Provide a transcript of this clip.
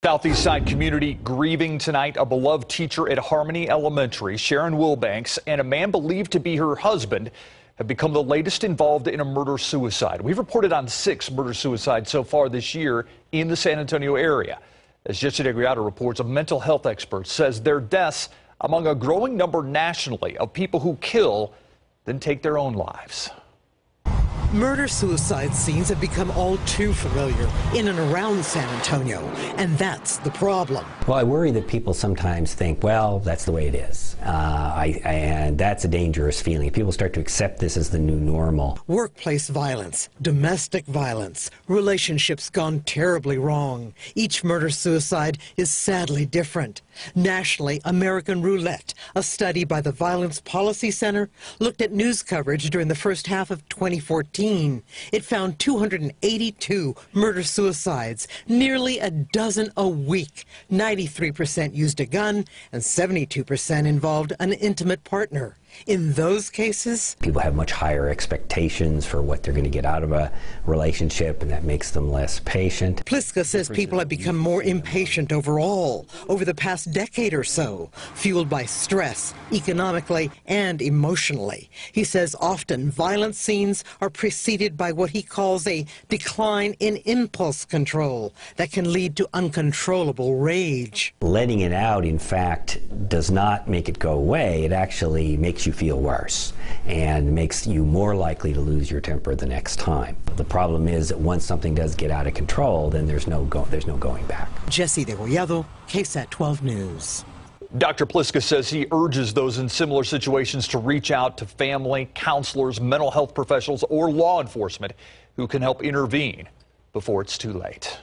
Southeast Side community grieving tonight. A beloved teacher at Harmony Elementary, Sharon Wilbanks, and a man believed to be her husband have become the latest involved in a murder-suicide. We've reported on 6 murder-suicides so far this year in the San Antonio area. As Jesse Deguiado reports, a mental health expert says their deaths among a growing number nationally of people who kill, then take their own lives. Murder-suicide scenes have become all too familiar in and around San Antonio, and that's the problem. Well, I worry that people sometimes think, well, that's the way it is, and that's a dangerous feeling. People start to accept this as the new normal. Workplace violence, domestic violence, relationships gone terribly wrong. Each murder-suicide is sadly different. Nationally, American Roulette, a study by the Violence Policy Center, looked at news coverage during the first half of 2014. It found 282 murder-suicides, nearly a dozen a week. 93% used a gun, and 72% involved an intimate partner. In those cases, people have much higher expectations for what they're going to get out of a relationship, and that makes them less patient. Pliska says people have become more impatient overall over the past decade or so, fueled by stress, economically and emotionally. He says often violent scenes are preceded by what he calls a decline in impulse control that can lead to uncontrollable rage. Letting it out, in fact, does not make it go away. It actually makes you feel worse and makes you more likely to lose your temper the next time. The problem is that once something does get out of control, then there's no going back. Jesse Deguiado, KSAT 12 News. Dr. Pliska says he urges those in similar situations to reach out to family, counselors, mental health professionals, or law enforcement who can help intervene before it's too late.